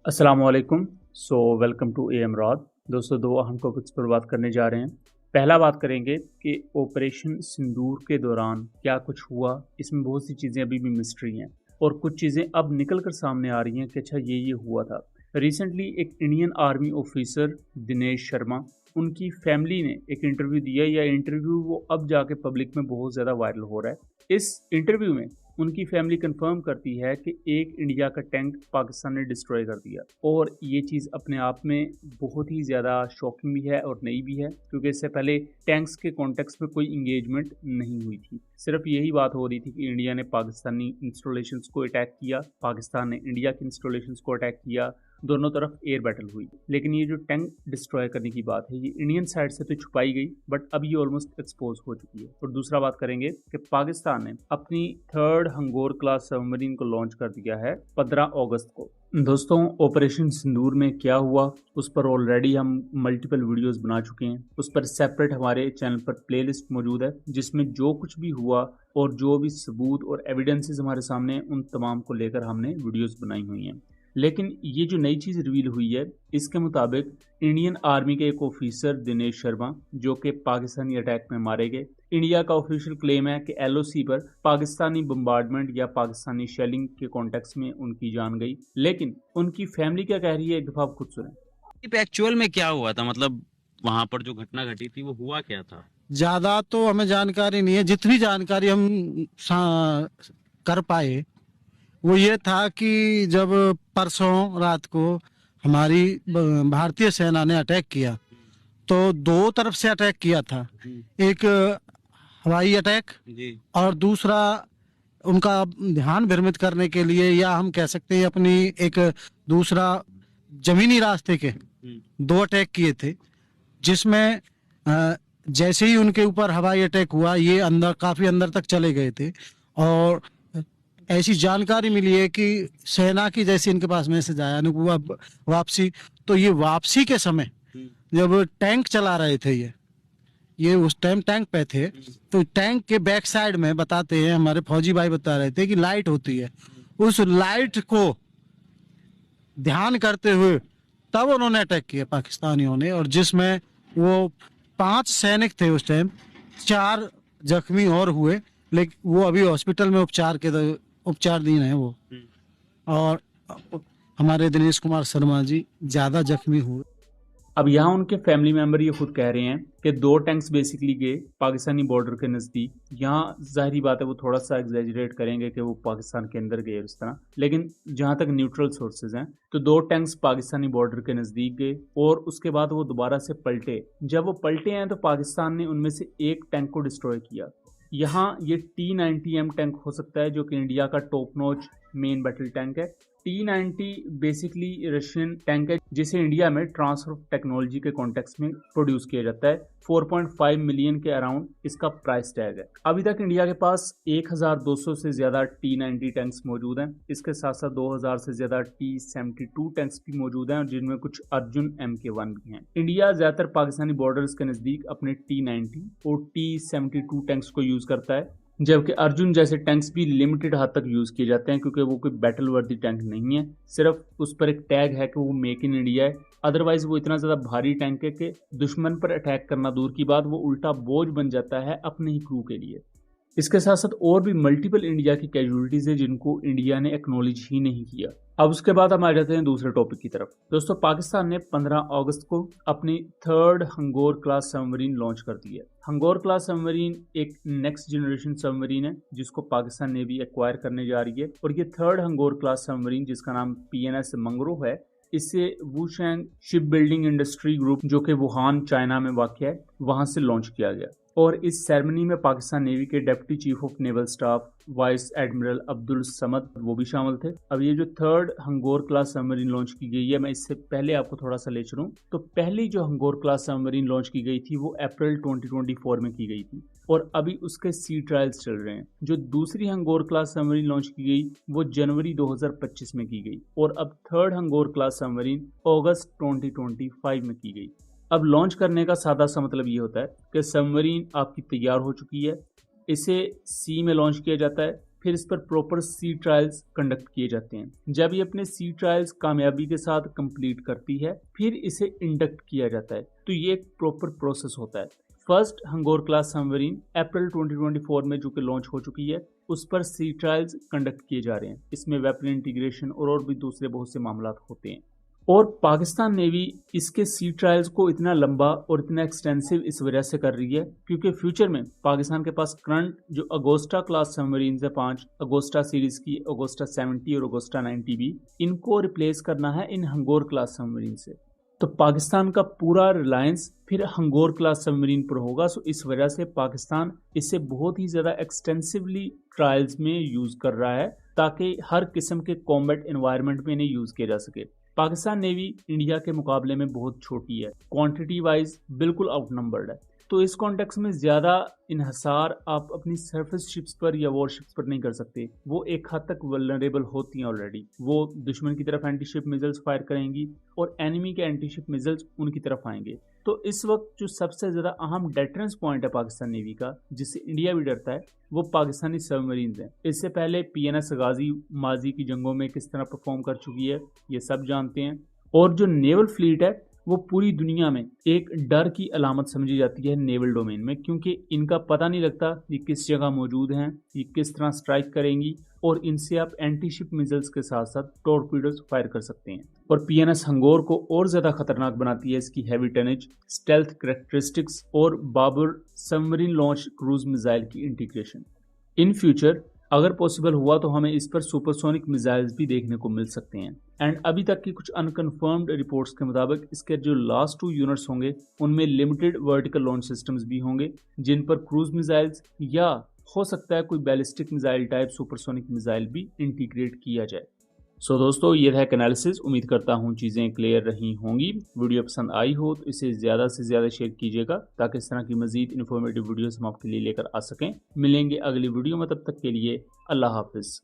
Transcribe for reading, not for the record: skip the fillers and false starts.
अस्सलामुअलैकुम। Welcome to एम रॉड। दोस्तों, दो अहम टॉपिक्स पर बात करने जा रहे हैं। पहला बात करेंगे कि ऑपरेशन सिंदूर के दौरान क्या कुछ हुआ। इसमें बहुत सी चीज़ें अभी भी मिस्ट्री हैं और कुछ चीज़ें अब निकल कर सामने आ रही हैं कि अच्छा ये हुआ था। रिसेंटली एक Indian army officer Dinesh Sharma, उनकी फैमिली ने एक इंटरव्यू दिया। या इंटरव्यू वो अब जाके पब्लिक में बहुत ज़्यादा वायरल हो रहा है। इस इंटरव्यू में उनकी फैमिली कंफर्म करती है कि एक इंडिया का टैंक पाकिस्तान ने डिस्ट्रॉय कर दिया। और ये चीज़ अपने आप में बहुत ही ज़्यादा शॉकिंग भी है और नई भी है, क्योंकि इससे पहले टैंक्स के कॉन्टेक्स्ट में कोई इंगेजमेंट नहीं हुई थी। सिर्फ यही बात हो रही थी कि इंडिया ने पाकिस्तानी इंस्टॉलेशंस को अटैक किया, पाकिस्तान ने इंडिया के इंस्टॉलेशंस को अटैक किया, दोनों तरफ एयर बैटल हुई। लेकिन ये जो टैंक डिस्ट्रॉय करने की बात है, ये इंडियन साइड से तो छुपाई गई, बट अब ये ऑलमोस्ट एक्सपोज हो चुकी है। और दूसरा बात करेंगे कि पाकिस्तान ने अपनी थर्ड हंगोर क्लास सबमरीन को लॉन्च कर दिया है 15 अगस्त को। दोस्तों, ऑपरेशन सिंदूर में क्या हुआ उस पर ऑलरेडी हम मल्टीपल वीडियोस बना चुके हैं। उस पर सेपरेट हमारे चैनल पर प्लेलिस्ट मौजूद है, जिसमें जो कुछ भी हुआ और जो भी सबूत और एविडेंसेस हमारे सामने, उन तमाम को लेकर हमने वीडियोस बनाई हुई हैं। लेकिन ये जो नई चीज़ रिवील हुई है, इसके मुताबिक इंडियन आर्मी के एक ऑफिसर दिनेश शर्मा, जो कि पाकिस्तानी अटैक में मारे गए, इंडिया का ऑफिशियल क्लेम है कि एलओसी पर पाकिस्तानी बम्बार्डमेंट या पाकिस्तानी शेलिंग के कॉन्टेक्स्ट में उनकी जान गई। लेकिन उनकी फैमिली क्या कह रही है, एक दफा आप खुद सुने। एक्चुअल में क्या हुआ था, मतलब वहां पर जो घटना घटी थी वो हुआ क्या था? ज्यादा तो हमें जानकारी नहीं है। जितनी जानकारी हम कर पाए वो ये था कि जब परसों रात को हमारी भारतीय सेना ने अटैक किया, तो दो तरफ से अटैक किया था। एक हवाई अटैक जी। और दूसरा उनका ध्यान भ्रमित करने के लिए, या हम कह सकते हैं अपनी एक दूसरा जमीनी रास्ते के दो अटैक किए थे, जिसमें जैसे ही उनके ऊपर हवाई अटैक हुआ, ये अंदर काफी अंदर तक चले गए थे। और ऐसी जानकारी मिली है कि सेना की जैसे इनके पास मैसेज आया ना हुआ वापसी, तो ये वापसी के समय जब टैंक चला रहे थे, ये उस टाइम टैंक पे थे, तो टैंक के बैक साइड में बताते हैं, हमारे फौजी भाई बता रहे थे कि लाइट होती है। उस लाइट को ध्यान करते हुए तब उन्होंने अटैक किया पाकिस्तानियों ने, और जिसमें वो 5 सैनिक थे उस टाइम, 4 जख्मी और हुए, लेकिन वो अभी हॉस्पिटल में उपचारधीन है वो। और हमारे दिनेश कुमार शर्मा जी ज्यादा जख्मी हुए। अब यहाँ उनके फैमिली मेंबर ये खुद कह रहे हैं कि 2 टैंक्स बेसिकली गए पाकिस्तानी बॉर्डर के नज़दीक। यहाँ जाहिर बात है वो थोड़ा सा एग्जैजरेट करेंगे कि वो पाकिस्तान के अंदर गए उस तरह, लेकिन जहाँ तक न्यूट्रल सोर्सेज हैं तो 2 टैंक्स पाकिस्तानी बॉर्डर के नज़दीक गए और उसके बाद वो दोबारा से पलटे। जब वो पलटे हैं तो पाकिस्तान ने उनमें से एक टैंक को डिस्ट्रॉय किया। यहाँ ये T90M टैंक हो सकता है, जो कि इंडिया का top notch main battle tank है। T90 बेसिकली रशियन टैंक है, जिसे इंडिया में ट्रांसफर ऑफ टेक्नोलॉजी के कॉन्टेक्स्ट में प्रोड्यूस किया जाता है। 4.5 मिलियन के अराउंड इसका प्राइस टैग है। अभी तक इंडिया के पास 1200 से ज्यादा T90 टैंक्स मौजूद हैं। इसके साथ साथ 2000 से ज्यादा T72 टैंक्स भी मौजूद हैं, और जिनमें कुछ अर्जुन MK1 भी हैं। इंडिया ज्यादातर पाकिस्तानी बॉर्डर्स के नजदीक अपने T90 और T72 टैंक्स को यूज करता है, जबकि अर्जुन जैसे टैंक्स भी लिमिटेड हद तक यूज किए जाते हैं, क्योंकि वो कोई बैटल वर्दी टैंक नहीं है। सिर्फ उस पर एक टैग है कि वो मेक इन इंडिया है। अदरवाइज वो इतना ज्यादा भारी टैंक है कि दुश्मन पर अटैक करना दूर की बात, वो उल्टा बोझ बन जाता है अपने ही क्रू के लिए। इसके साथ साथ और भी मल्टीपल इंडिया की कैजुअलिटीज है जिनको इंडिया ने एक्नॉलेज ही नहीं किया। अब उसके बाद हम आ जाते हैं दूसरे टॉपिक की तरफ। दोस्तों, पाकिस्तान ने 15 अगस्त को अपनी third Hangor class submarine launch कर दी है। हंगोर क्लास सबमरीन एक नेक्स्ट जनरेशन सबमरीन है, जिसको पाकिस्तान नेवी एक्वायर करने जा रही है। और ये थर्ड हंगोर क्लास सबमरीन, जिसका नाम PNS मंगरो है, इसे वुशैंग शिप बिल्डिंग इंडस्ट्री ग्रुप, जो कि वुहान चाइना में वाक़ है, वहां से लॉन्च किया गया। और इस सेरेमनी में पाकिस्तान नेवी के deputy chief of naval staff vice admiral Abdul Samad वो भी शामिल थे। अब ये जो third Hangor class submarine launch की गई है, मैं इससे पहले आपको थोड़ा सा ले चलूं तो पहली जो हंगोर क्लास सबमरीन लॉन्च की गई थी वो अप्रैल 2024 में की गई थी, और अभी उसके सी ट्रायल्स चल रहे हैं। जो दूसरी हंगोर क्लास सबमरीन लॉन्च की गई वो जनवरी 2025 में की गई, और अब थर्ड हंगोर क्लास सबमरीन अगस्त 2025 में की गई। अब लॉन्च करने का सादा सा मतलब ये होता है कि सबमरीन आपकी तैयार हो चुकी है, इसे सी में लॉन्च किया जाता है, फिर इस पर प्रॉपर सी ट्रायल्स कंडक्ट किए जाते हैं। जब ये अपने सी ट्रायल्स कामयाबी के साथ कंप्लीट करती है फिर इसे इंडक्ट किया जाता है। तो ये एक प्रॉपर प्रोसेस होता है। फर्स्ट हंगोर क्लास सबमरीन अप्रैल 2024 में जो कि लॉन्च हो चुकी है, उस पर सी ट्रायल्स कंडक्ट किए जा रहे हैं। इसमें वेपन इंटीग्रेशन और भी दूसरे बहुत से मामला होते हैं। और पाकिस्तान नेवी इसके सी ट्रायल्स को इतना लंबा और इतना एक्सटेंसिव इस वजह से कर रही है क्योंकि फ्यूचर में पाकिस्तान के पास करंट जो अगोस्टा क्लास सबमरीन है 5 अगोस्टा सीरीज की, अगोस्टा 70 और अगोस्टा 90 भी, इनको रिप्लेस करना है इन हंगोर क्लास सबमरीन से। तो पाकिस्तान का पूरा रिलायंस फिर हंगोर क्लास सबमरीन पर होगा। सो इस वजह से पाकिस्तान इसे बहुत ही ज़्यादा एक्सटेंसिवली ट्रायल्स में यूज़ कर रहा है ताकि हर किस्म के कॉम्बैट एनवायरनमेंट में इन्हें यूज़ किया जा सके। पाकिस्तान नेवी इंडिया के मुकाबले में बहुत छोटी है, क्वांटिटी वाइज बिल्कुल आउटनंबर्ड है। तो इस कॉन्टेक्स्ट में ज़्यादा इन्हसार आप अपनी सरफेस शिप्स पर या वॉरशिप्स पर नहीं कर सकते। वो एक हद तक वल्नरेबल होती हैं ऑलरेडी। वो दुश्मन की तरफ एंटी शिप मिसाइल्स फायर करेंगी और एनिमी के एंटी शिप मिसाइल्स उनकी तरफ आएंगे। तो इस वक्त जो सबसे ज़्यादा अहम डेटरेंस पॉइंट है पाकिस्तान नेवी का, जिससे इंडिया भी डरता है, वो पाकिस्तानी सबमरीन्स हैं। इससे पहले PNS गाजी माजी की जंगों में किस तरह परफॉर्म कर चुकी है ये सब जानते हैं। और जो नेवल फ्लीट है वो पूरी दुनिया में एक डर की अलामत समझी जाती है नेवल डोमेन में, क्योंकि इनका पता नहीं लगता ये किस जगह मौजूद हैं, ये किस तरह स्ट्राइक करेंगी और इनसे आप एंटी शिप मिसाइल्स के साथ साथ टॉर्पीडोज फायर कर सकते हैं। और PNS हंगोर को और ज़्यादा खतरनाक बनाती है इसकी हैवी टनेज, स्टेल्थ कैरेक्टरिस्टिक्स और Babur submarine launch cruise missile की इंटीग्रेशन। इन फ्यूचर अगर पॉसिबल हुआ तो हमें इस पर सुपरसोनिक मिसाइल्स भी देखने को मिल सकते हैं। एंड अभी तक की कुछ अनकन्फर्म्ड रिपोर्ट्स के मुताबिक इसके जो लास्ट 2 यूनिट्स होंगे उनमें लिमिटेड वर्टिकल लॉन्च सिस्टम्स भी होंगे जिन पर क्रूज मिसाइल्स या हो सकता है कोई ballistic missile type supersonic missile भी इंटीग्रेट किया जाए। सो दोस्तों, ये था एक एनालिसिस। उम्मीद करता हूँ चीज़ें क्लियर रही होंगी। वीडियो पसंद आई हो तो इसे ज़्यादा से ज़्यादा शेयर कीजिएगा ताकि इस तरह की मज़ीद इन्फॉर्मेटिव वीडियोस हम आपके लिए लेकर आ सकें। मिलेंगे अगली वीडियो में, तब तक के लिए अल्लाह हाफिज़।